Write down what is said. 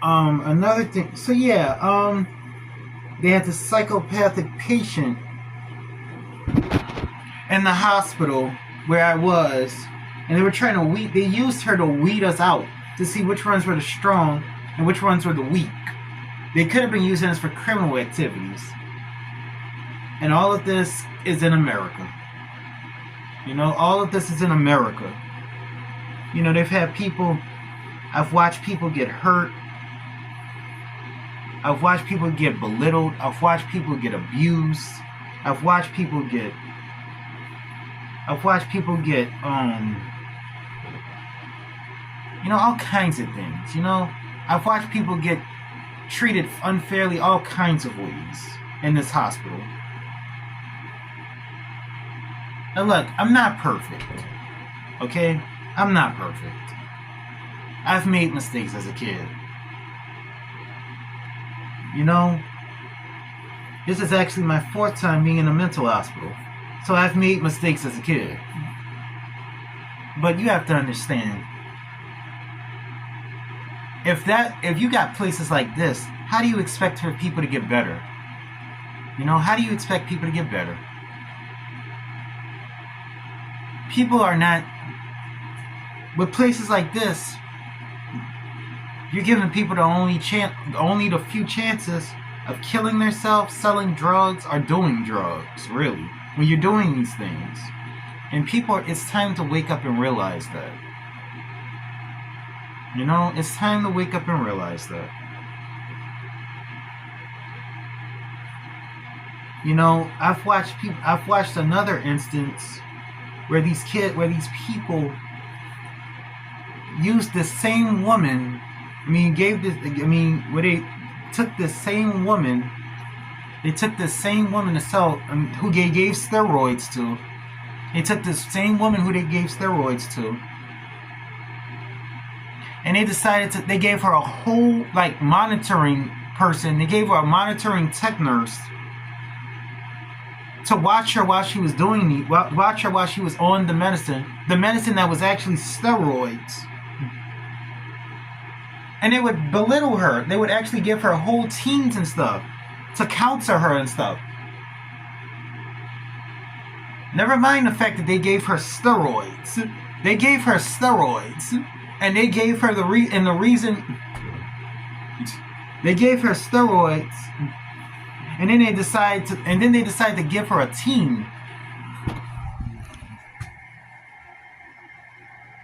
Another thing. So yeah, they had this psychopathic patient in the hospital where I was, and they were trying to weed. They used her to weed us out to see which ones were the strong and which ones were the weak. They could have been using us for criminal activities, and all of this is in America. You know, all of this is in America. You know, they've had people. I've watched people get hurt. I've watched people get belittled. I've watched people get abused. I've watched people get you know, all kinds of things. You know, I've watched people get treated unfairly all kinds of ways in this hospital. Now look, I'm not perfect. Okay? I'm not perfect. I've made mistakes as a kid. You know, this is actually my 4th time being in a mental hospital. So I've made mistakes as a kid. But you have to understand, if you got places like this, how do you expect for people to get better? You know, how do you expect people to get better? People are not, with places like this, you're giving people only the few chances of killing themselves, selling drugs, or doing drugs, really, when you're doing these things. And people, it's time to wake up and realize that. You know, it's time to wake up and realize that. You know, I've watched another instance where these people used the same woman. Where they took the same woman. They took the same woman to sell, who they gave steroids to. They took the same woman who they gave steroids to, and they gave her a whole, monitoring person. They gave her a monitoring tech nurse to watch her while she was watch her while she was on the medicine that was actually steroids. And they would belittle her. They would actually give her whole teams and stuff to counsel her and stuff. Never mind the fact that they gave her steroids. They gave her steroids. And they gave her they gave her steroids. And then they decide to give her a team